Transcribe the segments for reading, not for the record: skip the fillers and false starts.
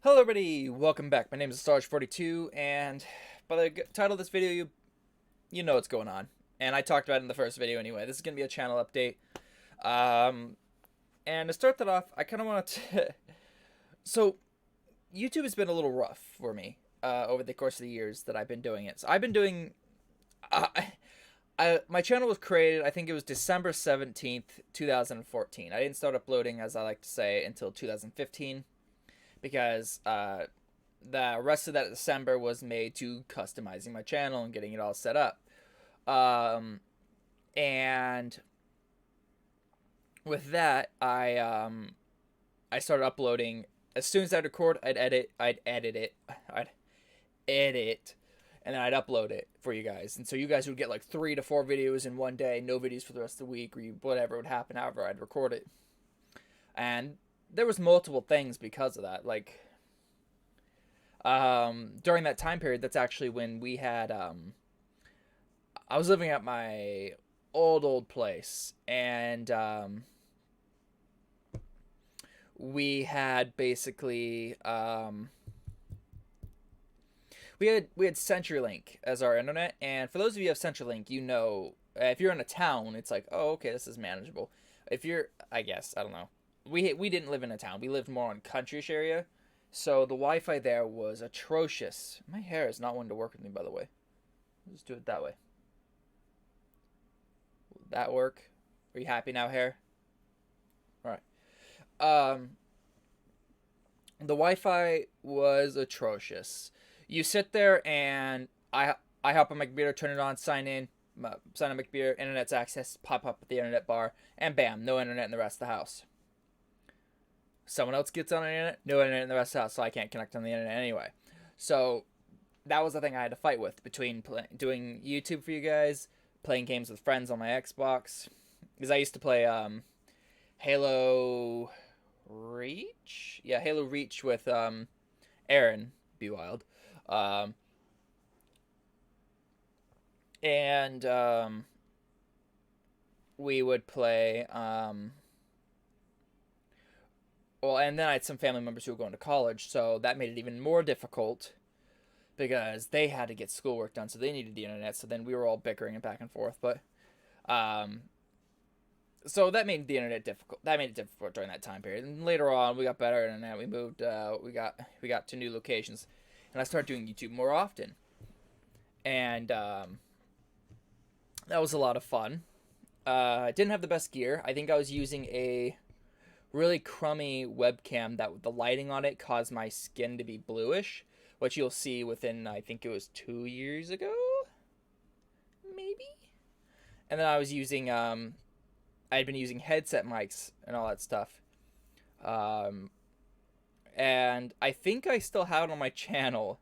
Hello everybody, welcome back. My name is Sarge42, and by the title of this video, you know what's going on. And I talked about it in the first video anyway. This is going to be a channel update. Um, and to start that off, I kind of want to... So, YouTube has been a little rough for me over the course of the years that I've been doing it. So I've been doing... Uh, my channel was created, I think it was December 17th, 2014. I didn't start uploading, as I like to say, until 2015. Because the rest of that December was made to customizing my channel and getting it all set up. And with that, I started uploading. As soon as I'd record, I'd edit, and then I'd upload it for you guys. And so you guys would get like 3 to 4 videos in one day, no videos for the rest of the week, or whatever would happen. However, I'd record it, and there was multiple things because of that. Like during that time period, that's actually when we had I was living at my old place, and we had basically we had CenturyLink as our internet. And for those of you who have CenturyLink, you know, if you're in a town, it's like, oh, okay, this is manageable. If you're, I guess, I don't know, we didn't live in a town, we lived more in countryish area, so the Wi-Fi there was atrocious. My hair is not wanting to work with me, by the way. Let's do it that way. Will that work? Are you happy now, hair? All right. The Wi-Fi was atrocious. You sit there and I hop on my computer, turn it on, sign in, sign on my computer, internet's access, pop up at the internet bar, and bam, no internet in the rest of the house. Someone else gets on the internet, no internet in the rest of the house, so I can't connect on the internet anyway. So that was the thing I had to fight with between doing YouTube for you guys, playing games with friends on my Xbox, because I used to play Halo Reach, yeah, Halo Reach with Aaron B Wild, um, and we would play. Well, and then I had some family members who were going to college, so that made it even more difficult because they had to get schoolwork done, so they needed the internet. So then we were all bickering and back and forth, but um, so that made the internet difficult. That made it difficult during that time period. And later on, we got better internet. We moved. We got to new locations, and I started doing YouTube more often, and that was a lot of fun. I didn't have the best gear. I think I was using a really crummy webcam that the lighting on it caused my skin to be bluish, which you'll see within, I think it was 2 years ago, maybe. And then I was using I had been using headset mics and all that stuff. Um, and I think I still have it on my channel,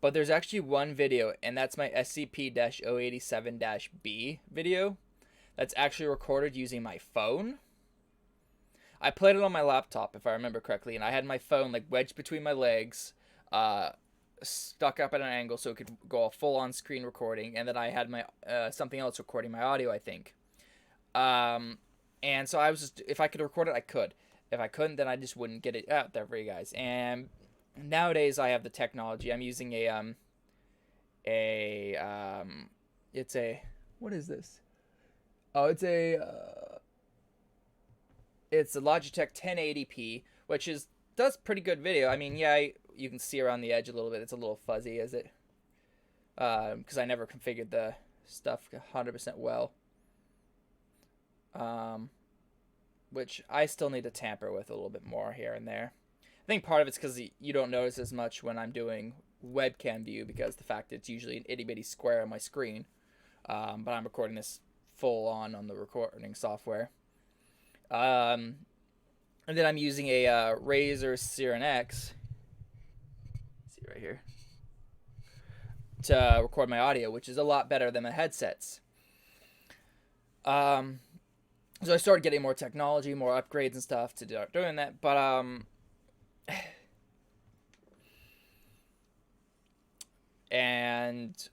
but there's actually one video, and that's my SCP-087-B video that's actually recorded using my phone. I played it on my laptop, if I remember correctly, and I had my phone like wedged between my legs, uh, stuck up at an angle so it could go a full-on screen recording, and then I had my something else recording my audio, I think. Um, and so I was just, if I could record it, I could. If I couldn't, then I just wouldn't get it out there for you guys. And nowadays I have the technology. I'm using a it's a, what is this? Oh, it's a Logitech 1080p, which does pretty good video. I mean, yeah, you can see around the edge a little bit. It's a little fuzzy, is it? Because I never configured the stuff 100% well. Um, which I still need to tamper with a little bit more here and there. I think part of it's because you don't notice as much when I'm doing webcam view because the fact that it's usually an itty bitty square on my screen. But I'm recording this full on the recording software. And then I'm using a Razer Seren X. See right here, to record my audio, which is a lot better than the headsets. Um, so I started getting more technology, more upgrades and stuff to start doing that. But and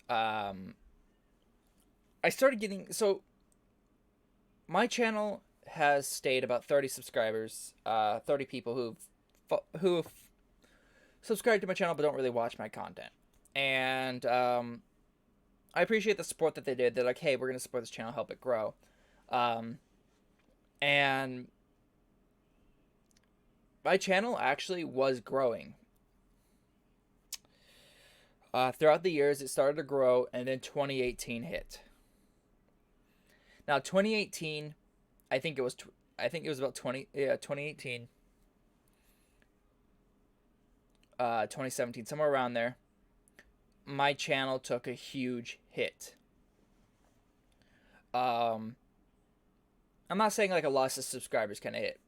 I started getting, so my channel has stayed about 30 subscribers, 30 people who've subscribe to my channel but don't really watch my content. And I appreciate the support that they did. They're like, hey, we're going to support this channel, help it grow. And my channel actually was growing. Throughout the years, it started to grow, and then 2018 hit. Now, 2018, I think it was about 2018, 2017, somewhere around there. My channel took a huge hit. I'm not saying like a loss of subscribers kind of hit,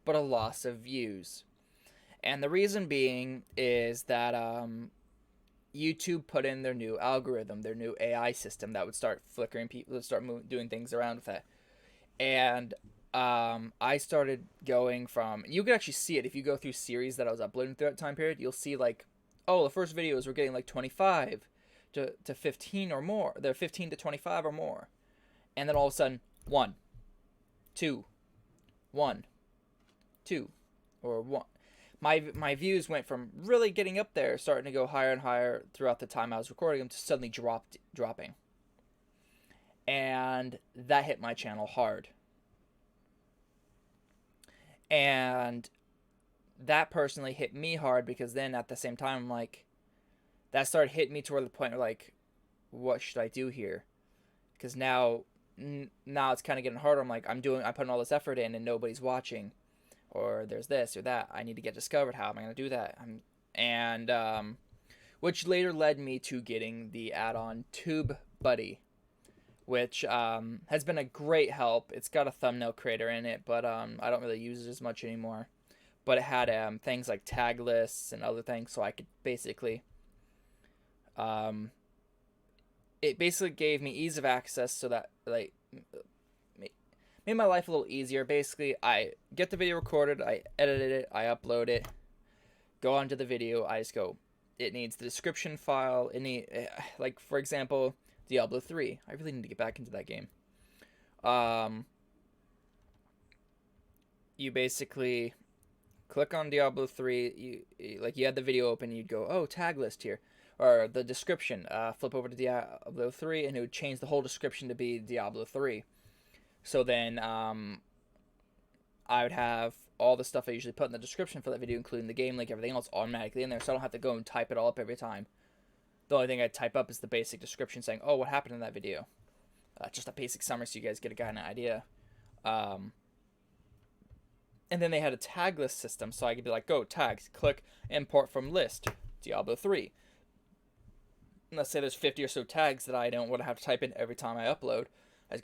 but a loss of views. And the reason being is that YouTube put in their new algorithm, their new AI system that would start flickering people, would start doing things around with it. And I started going from, you can actually see it if you go through series that I was uploading throughout that time period. You'll see like, oh, the first videos were getting like 25 to 15 or more. They're 15 to 25 or more. And then all of a sudden, 1, 2, 1, 2, or 1. My views went from really getting up there, starting to go higher and higher throughout the time I was recording them, to suddenly dropping. And that hit my channel hard. And that personally hit me hard, because then at the same time, I'm like, that started hitting me toward the point where like, what should I do here? Because now it's kind of getting harder. I'm like, I'm putting all this effort in and nobody's watching. Or there's this or that. I need to get discovered. How am I going to do that? Which later led me to getting the add-on TubeBuddy, which has been a great help. It's got a thumbnail creator in it, but I don't really use it as much anymore. But it had things like tag lists and other things, so I could basically... it basically gave me ease of access, so that like made my life a little easier. Basically, I get the video recorded, I edited it, I upload it, go onto the video, I just go, it needs the description file, like, for example, Diablo 3. I really need to get back into that game. You basically click on Diablo 3, you had the video open, you'd go, oh, tag list here, or the description, flip over to Diablo 3, and it would change the whole description to be Diablo 3. So then I would have all the stuff I usually put in the description for that video, including the game link, everything else automatically in there, so I don't have to go and type it all up every time. The only thing I type up is the basic description saying, oh, what happened in that video? Just a basic summary so you guys get a kind of idea. And then they had a tag list system, so I could be like, go, tags, click, import from list, Diablo 3. And let's say there's 50 or so tags that I don't want to have to type in every time I upload. I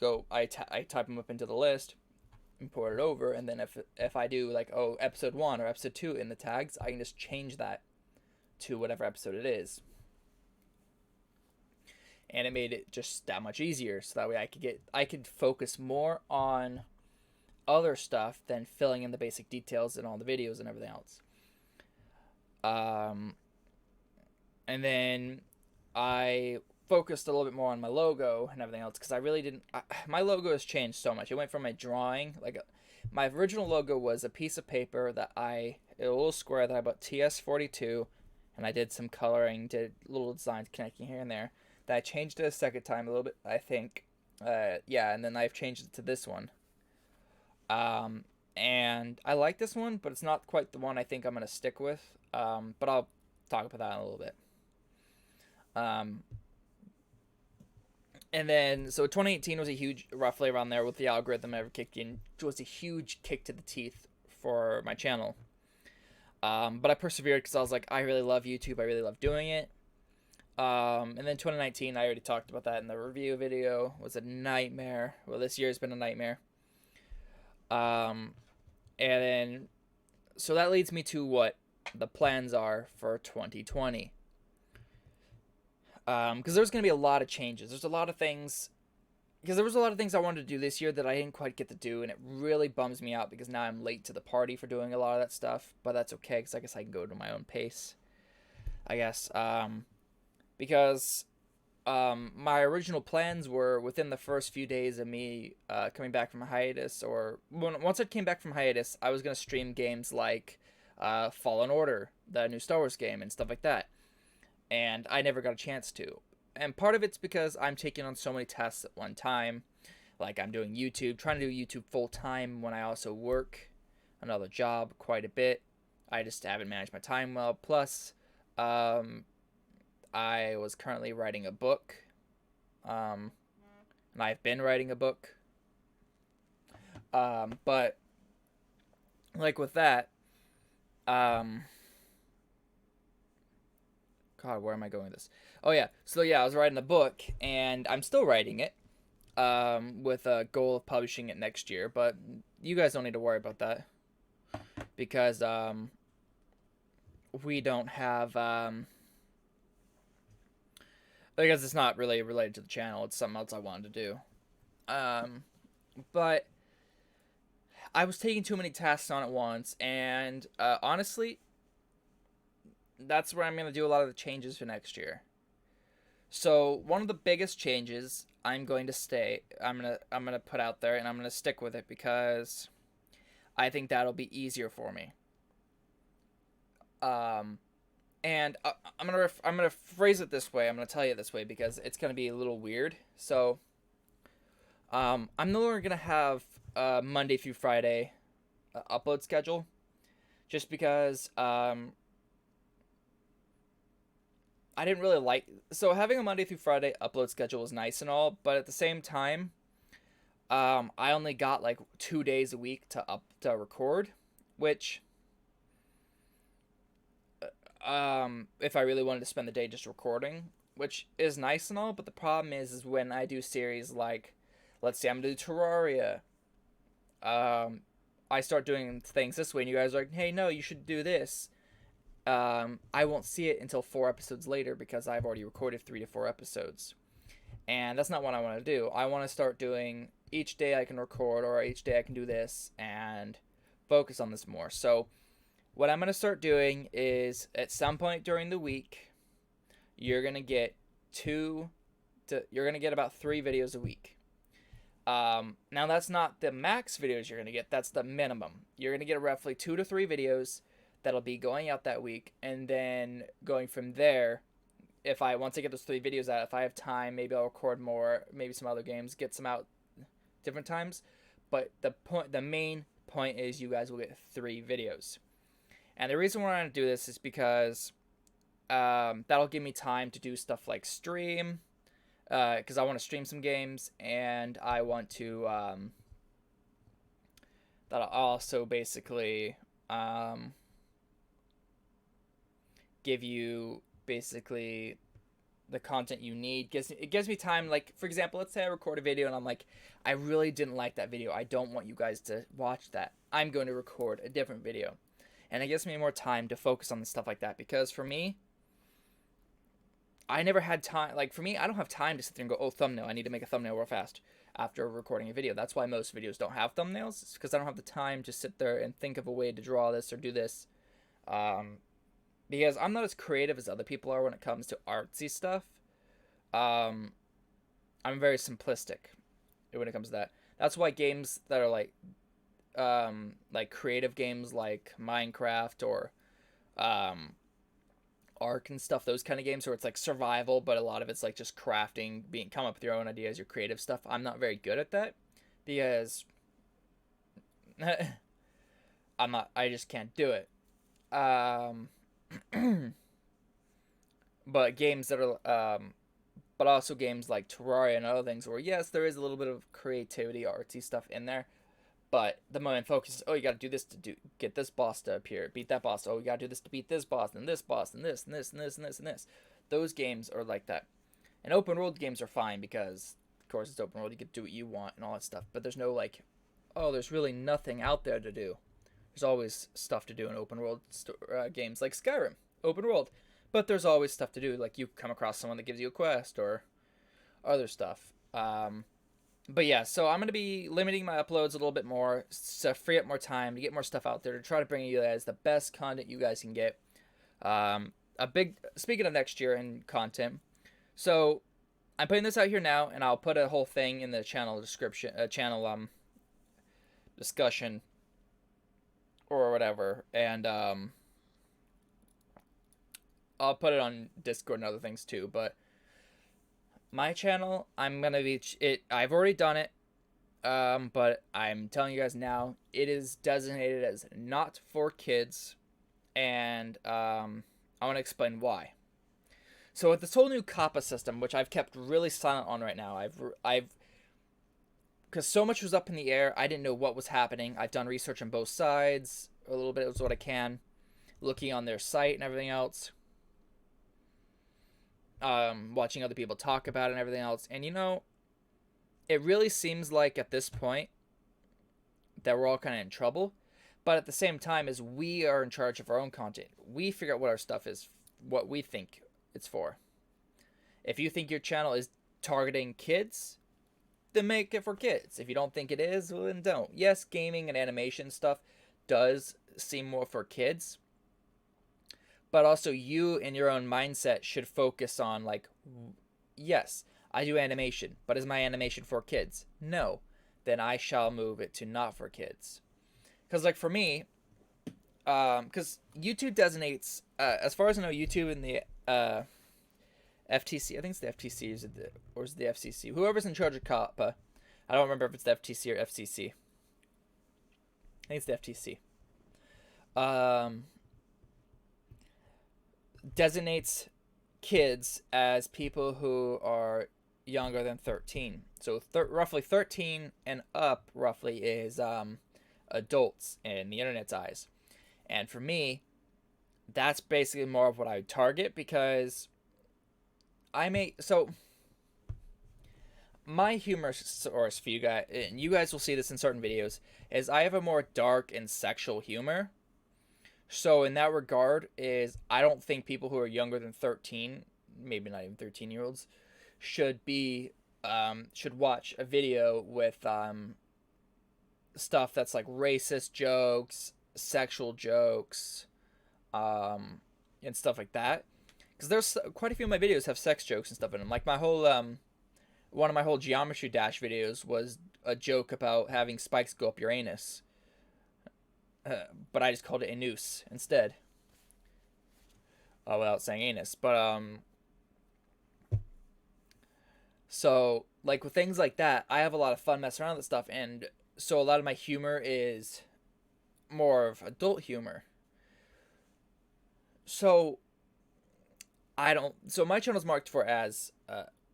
type them up into the list, import it over, and then if I do like, oh, episode 1 or episode 2 in the tags, I can just change that to whatever episode it is. And it made it just that much easier, so that way I could focus more on other stuff than filling in the basic details in all the videos and everything else. And then I focused a little bit more on my logo and everything else, because I really didn't... my logo has changed so much. It went from a drawing, my original logo was a piece of paper a little square that I bought TS42, and I did some coloring, did little designs connecting here and there. Then I changed it a second time a little bit, I think. And then I've changed it to this one. And I like this one, but it's not quite the one I think I'm going to stick with. But I'll talk about that in a little bit. And then, so 2018 was a huge, roughly around there with the algorithm ever kicked in, was a huge kick to the teeth for my channel. But I persevered because I was like, I really love YouTube. I really love doing it. And then 2019, I already talked about that in the review video, was a nightmare. Well, this year's been a nightmare. And then, so that leads me to what the plans are for 2020. Because there's going to be a lot of changes. There's a lot of things, because there was a lot of things I wanted to do this year that I didn't quite get to do, and it really bums me out because now I'm late to the party for doing a lot of that stuff, but that's okay, because I guess I can go to my own pace, I guess. Because my original plans were within the first few days of me coming back from a hiatus, or once I came back from hiatus, I was going to stream games like Fallen Order, the new Star Wars game and stuff like that. And I never got a chance to. And part of it's because I'm taking on so many tasks at one time. Like I'm doing YouTube, trying to do YouTube full time when I also work another job quite a bit. I just haven't managed my time well. Plus, I was currently writing a book, and I've been writing a book. But like with that, um, God, where am I going with this? Oh yeah, so yeah, I was writing a book, and I'm still writing it, with a goal of publishing it next year. But you guys don't need to worry about that because we don't have because it's not really related to the channel. It's something else I wanted to do. But I was taking too many tasks on at once, and honestly, that's where I'm gonna do a lot of the changes for next year. So one of the biggest changes I'm gonna put out there, and I'm gonna stick with it because I think that'll be easier for me. Um, and I'm gonna phrase it this way. I'm gonna tell you it this way because it's gonna be a little weird. So I'm no longer gonna have Monday through Friday upload schedule, just because I didn't really like. So having a Monday through Friday upload schedule was nice and all, but at the same time, I only got like 2 days a week to record, which if I really wanted to spend the day just recording, which is nice and all, but the problem is when I do series like, let's say I'm gonna do Terraria, I start doing things this way, and you guys are like, hey, no, you should do this. I won't see it until 4 episodes later because I've already recorded 3 to 4 episodes, and that's not what I want to do. I want to start doing each day I can record, or each day I can do this and focus on this more. So what I'm going to start doing is at some point during the week, you're going to get you're going to get about 3 videos a week. Now that's not the max videos you're going to get. That's the minimum. You're going to get roughly 2 to 3 videos that'll be going out that week. And then going from there, once I get those 3 videos out, if I have time, maybe I'll record more, maybe some other games, get some out different times. But the main point is you guys will get 3 videos. And the reason why I want to do this is because that'll give me time to do stuff like stream, because I want to stream some games, and I want to that'll also basically give you basically the content you need. It gives me time. Like, for example, let's say I record a video and I'm like, I really didn't like that video. I don't want you guys to watch that. I'm going to record a different video. And it gives me more time to focus on the stuff like that. Because for me, I never had time. Like, for me, I don't have time to sit there and go, oh, thumbnail. I need to make a thumbnail real fast after recording a video. That's why most videos don't have thumbnails. It's because I don't have the time to sit there and think of a way to draw this or do this. Because I'm not as creative as other people are when it comes to artsy stuff. I'm very simplistic when it comes to that. That's why games that are like creative games like Minecraft or Ark and stuff, those kind of games where it's like survival, but a lot of it's like just crafting, come up with your own ideas, your creative stuff. I'm not very good at that because I just can't do it. But games that are but also games like Terraria and other things where yes, there is a little bit of creativity, artsy stuff in there, but the main focus is, oh, you got to do this to get this boss to appear, beat that boss. Oh, you got to do this to beat this boss, and this boss, and this, and this, and this, and this, and this. Those games are like that. And open world games are fine because, of course, it's open world. You get to do what you want and all that stuff. But there's no like, oh, there's really nothing out there to do. There's always stuff to do in open world games like Skyrim, open world. But there's always stuff to do. Like you come across someone that gives you a quest or other stuff. But yeah, so I'm going to be limiting my uploads a little bit more to free up more time to get more stuff out there to try to bring you guys the best content you guys can get. Speaking of next year and content, so I'm putting this out here now, and I'll put a whole thing in the channel description, discussion or whatever. And I'll put it on Discord and other things too. But my channel, I'm gonna be it. I've already done it. But I'm telling you guys now, it is designated as not for kids, and I want to explain why. So with this whole new COPPA system, which I've kept really silent on right now, I've because so much was up in the air, I didn't know what was happening. I've done research on both sides, a little bit is what I can, looking on their site and everything else, watching other people talk about it and everything else, and it really seems like at this point that we're all kind of in trouble. But at the same time, as we are in charge of our own content, we figure out what our stuff is, what we think it's for. If you think your channel is targeting kids, then make it for kids. If you don't think it is, well, then don't. Yes, gaming and animation stuff does seem more for kids, but also you in your own mindset should focus on, like, yes, I do animation, but is my animation for kids? No. Then I shall move it to not for kids. Because, like, for me, because YouTube designates, as far as I know, YouTube and the FTC, I think it's the FTC, or is it the FCC? Whoever's in charge of COPPA, I don't remember if it's the FTC or FCC. I think it's the FTC. Designates kids as people who are younger than 13. So roughly 13 and up, roughly, is adults in the internet's eyes. And for me, that's basically more of what I would target, because my humor source for you guys, and you guys will see this in certain videos, is I have a more dark and sexual humor. So in that regard, is I don't think people who are younger than 13, maybe not even 13-year-olds, should watch a video with stuff that's like racist jokes, sexual jokes, and stuff like that. Because there's quite a few of my videos have sex jokes and stuff in them. Like my whole one of my whole Geometry Dash videos was a joke about having spikes go up your anus. But I just called it a noose instead. Without saying anus. But so, like, with things like that, I have a lot of fun messing around with stuff, and so a lot of my humor is more of adult humor. So my channel's marked for as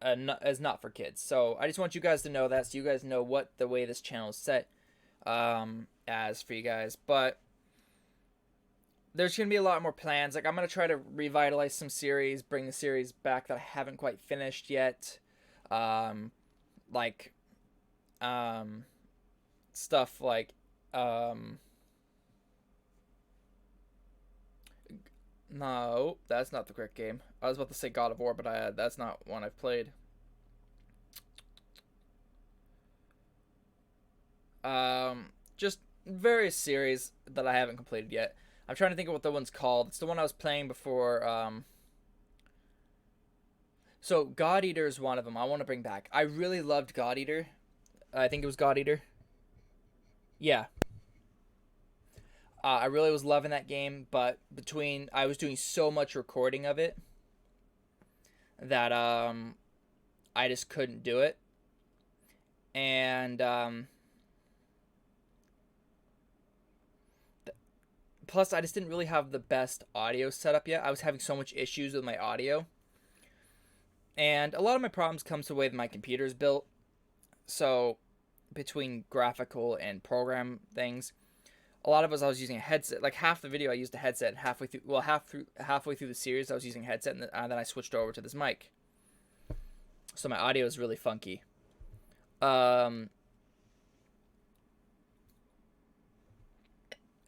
not for kids. So I just want you guys to know that, so you guys know what the way this channel is set as for you guys. But there's gonna be a lot more plans. Like, I'm gonna try to revitalize some series, bring the series back that I haven't quite finished yet. Stuff like no, that's not the correct game. I was about to say God of War, but that's not one I've played. Just various series that I haven't completed yet. I'm trying to think of what the one's called. It's the one I was playing before. So God Eater is one of them I want to bring back. I really loved God Eater. I think it was God Eater. Yeah. I really was loving that game, but I was doing so much recording of it that I just couldn't do it. And plus, I just didn't really have the best audio setup yet. I was having so much issues with my audio. And a lot of my problems comes to the way that my computer is built. So, between graphical and program things, a lot of us I was using a headset. Like, half the video I used a headset, and halfway through the series I was using a headset, and then I switched over to this mic. So my audio is really funky. And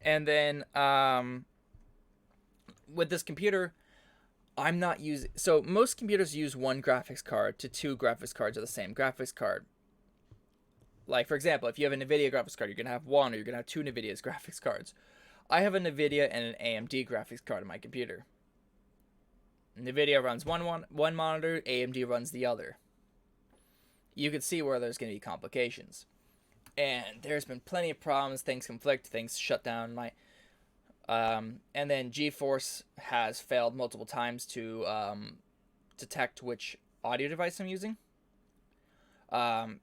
then with this computer, I'm not using. So most computers use one graphics card to two graphics cards of the same graphics card. Like, for example, if you have a NVIDIA graphics card, you're going to have one, or you're going to have two NVIDIA's graphics cards. I have a NVIDIA and an AMD graphics card in my computer. NVIDIA runs one monitor, AMD runs the other. You can see where there's going to be complications. And there's been plenty of problems, things conflict, things shut down. And then GeForce has failed multiple times to detect which audio device I'm using. Um,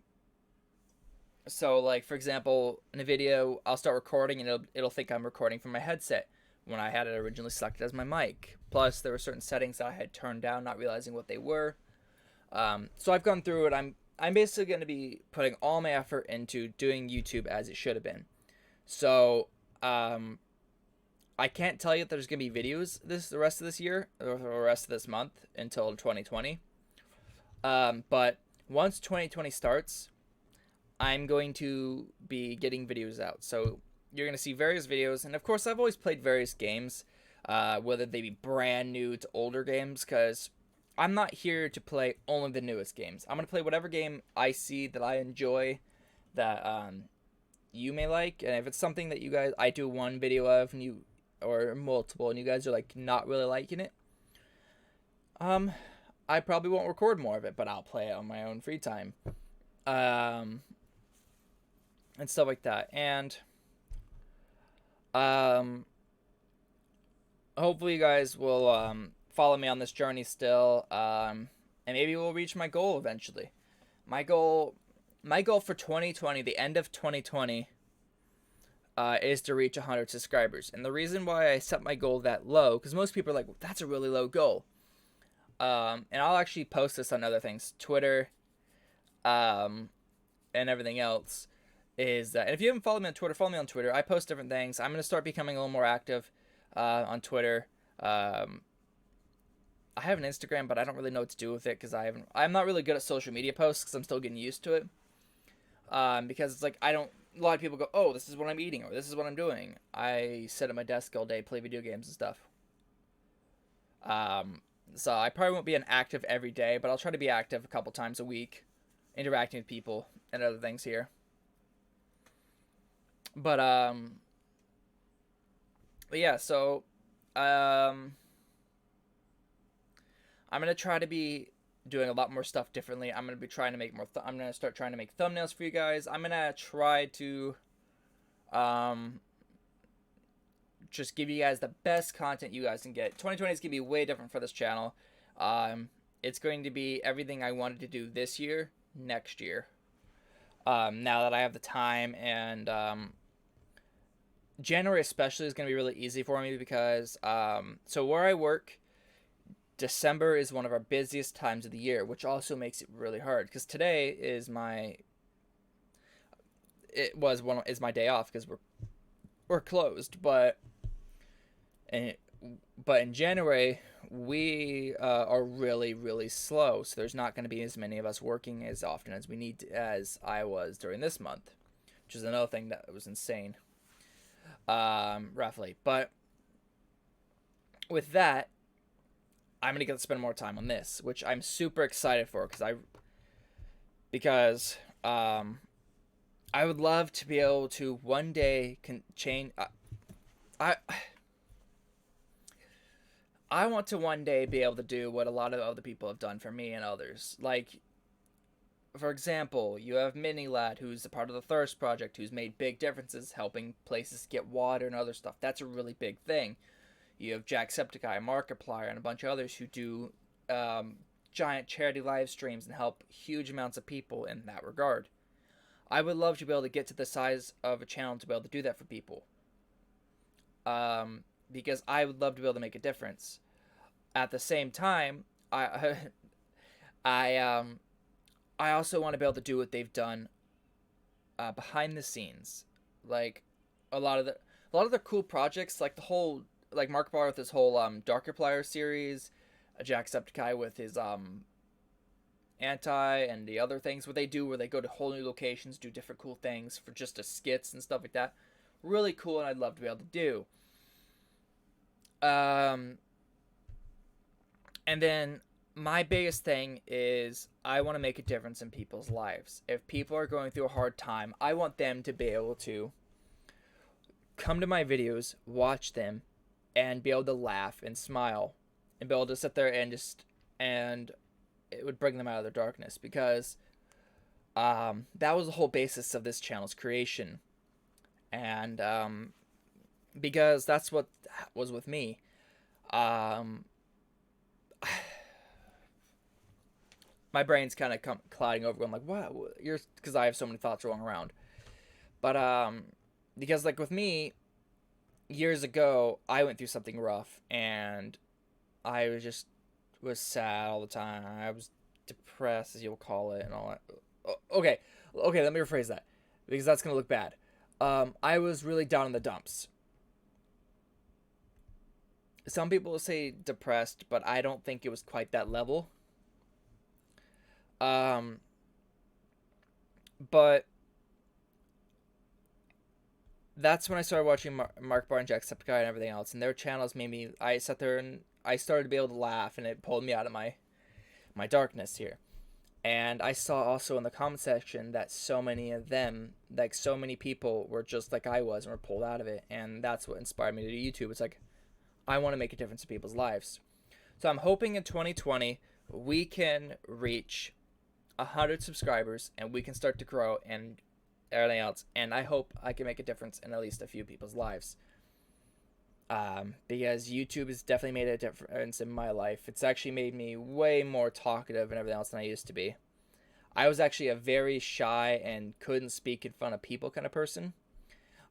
so, like for example, in a video, I'll start recording and it'll think I'm recording from my headset when I had it originally selected as my mic. Plus, there were certain settings that I had turned down, not realizing what they were. So I've gone through it. I'm basically going to be putting all my effort into doing YouTube as it should have been. So I can't tell you if there's going to be videos the rest of this year or the rest of this month until 2020. But once 2020 starts, I'm going to be getting videos out. So you're going to see various videos. And of course, I've always played various games, whether they be brand new to older games, because I'm not here to play only the newest games. I'm going to play whatever game I see that I enjoy, that you may like. And if it's something that you guys, I do one video of, and you, or multiple, and you guys are like not really liking it, I probably won't record more of it, but I'll play it on my own free time. And stuff like that. And hopefully you guys will follow me on this journey still, and maybe we'll reach my goal eventually. My goal for 2020, the end of 2020, is to reach 100 subscribers. And the reason why I set my goal that low, because most people are like, well, that's a really low goal. And I'll actually post this on other things, Twitter, and everything else. Is that, and if you haven't followed me on Twitter, follow me on Twitter. I post different things. I'm going to start becoming a little more active on Twitter. I have an Instagram, but I don't really know what to do with it because I'm not really good at social media posts because I'm still getting used to it. Because it's like, a lot of people go, oh, this is what I'm eating, or this is what I'm doing. I sit at my desk all day, play video games and stuff. So I probably won't be an active every day, but I'll try to be active a couple times a week, interacting with people and other things here. But yeah, so I'm gonna try to be doing a lot more stuff differently. I'm gonna be trying to make more. I'm gonna start trying to make thumbnails for you guys. I'm gonna try to just give you guys the best content you guys can get. 2020 is gonna be way different for this channel. It's going to be everything I wanted to do this year, next year. Now that I have the time, and January especially is going to be really easy for me because so where I work, December is one of our busiest times of the year, which also makes it really hard because today is my day off because we're closed, but in January we are really, really slow, so there's not going to be as many of us working as often as we need to, as I was during this month, which is another thing that was insane. Roughly. But with that, I'm gonna get to spend more time on this, which I'm super excited for because I would love to be able to one day change. I want to one day be able to do what a lot of other people have done for me and others. Like, for example, you have Mini Lad, who's a part of the Thirst Project, who's made big differences helping places get water and other stuff. That's a really big thing. You have Jacksepticeye, Markiplier, and a bunch of others who do giant charity live streams and help huge amounts of people in that regard. I would love to be able to get to the size of a channel to be able to do that for people. Because I would love to be able to make a difference. At the same time, I also want to be able to do what they've done behind the scenes, like a lot of the cool projects, like the whole, like Markiplier with his whole Darkiplier series, Jacksepticeye with his anti and the other things where they go to whole new locations, do different cool things for just a skits and stuff like that. Really cool, and I'd love to be able to do. And then my biggest thing is I want to make a difference in people's lives. If people are going through a hard time, I want them to be able to come to my videos, watch them, and be able to laugh and smile and be able to sit there and it would bring them out of their darkness, because that was the whole basis of this channel's creation. And because that's what was with me. Um, my brain's kind of clouding over. I'm like, wow, you're because I have so many thoughts rolling around. But because like with me, years ago, I went through something rough, and I was sad all the time. I was depressed, as you'll call it, and all that. Okay, okay, let me rephrase that because that's gonna look bad. I was really down in the dumps. Some people say depressed, but I don't think it was quite that level. Um, but that's when I started watching Mark and Jacksepticeye and everything else, and their channels made me. I sat there and I started to be able to laugh, and it pulled me out of my darkness here. And I saw also in the comment section that so many of them, like so many people, were just like I was and were pulled out of it, and that's what inspired me to do YouTube. It's like I want to make a difference in people's lives. So I'm hoping in 2020 we can reach 100 subscribers and we can start to grow and everything else. And I hope I can make a difference in at least a few people's lives. Because YouTube has definitely made a difference in my life. It's actually made me way more talkative and everything else than I used to be. I was actually a very shy and couldn't speak in front of people kind of person.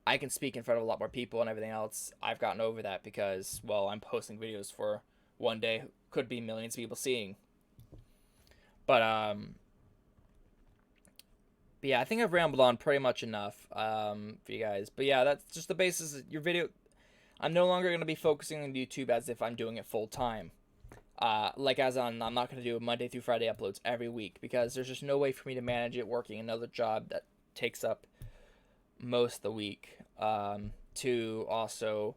I can speak in front of a lot more people and everything else. I've gotten over that because, well, I'm posting videos for one day, could be millions of people seeing. But yeah, I think I've rambled on pretty much enough for you guys. But yeah, that's just the basis of your video. I'm no longer going to be focusing on YouTube as if I'm doing it full time. Like as on, I'm not going to do Monday through Friday uploads every week because there's just no way for me to manage it working another job that takes up most of the week. To also,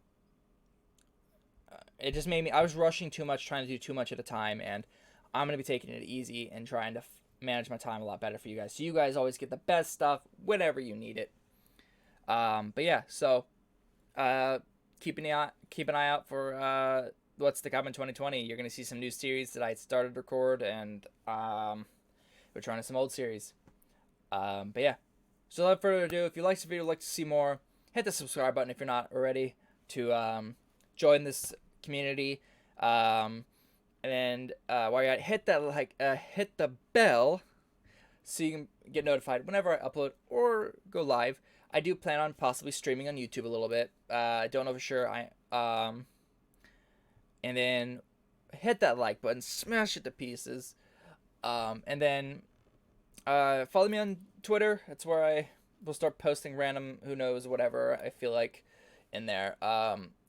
it just made me. I was rushing too much, trying to do too much at a time, and I'm going to be taking it easy and trying to manage my time a lot better for you guys. So you guys always get the best stuff whenever you need it. But yeah, so keep an eye out for what's to come in 2020. You're gonna see some new series that I started to record, and we're trying some old series. But yeah, so without further ado, if you like this video, like to see more, hit the subscribe button if you're not already to join this community. And while you're at, hit that hit the bell so you can get notified whenever I upload or go live. I do plan on possibly streaming on YouTube a little bit. I don't know for sure. And then hit that like button, smash it to pieces. And then follow me on Twitter. That's where I will start posting random, who knows, whatever I feel like in there.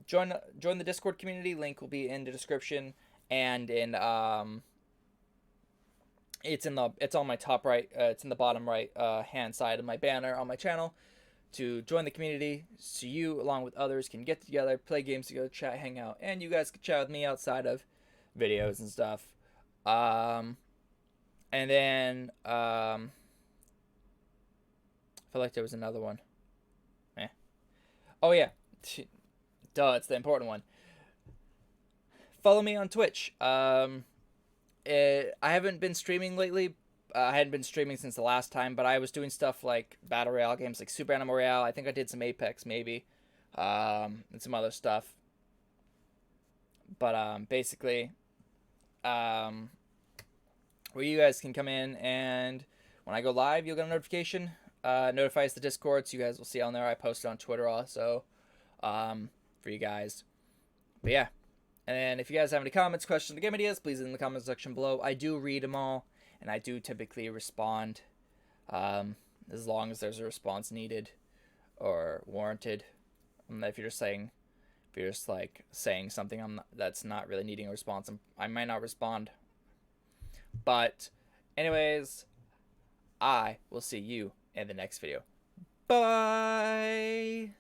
Join the Discord community. Link will be in the description and in it's on my top right. It's in the bottom right hand side of my banner on my channel. To join the community so you, along with others, can get together, play games together, chat, hang out, and you guys can chat with me outside of videos and stuff. And then, I feel like there was another one. Oh, yeah. Duh, it's the important one. Follow me on Twitch. I haven't been streaming lately. I hadn't been streaming since the last time, but I was doing stuff like Battle Royale games like Super Animal Royale. I think I did some Apex maybe, and some other stuff. But basically, where you guys can come in and when I go live, you'll get a notification. Notifies the Discord, so you guys will see on there. I post it on Twitter also for you guys. But yeah, and if you guys have any comments, questions, or game ideas, please in the comment section below. I do read them all. And I do typically respond as long as there's a response needed or warranted. If you're just like saying something that's not really needing a response, I might not respond. But anyways, I will see you in the next video. Bye!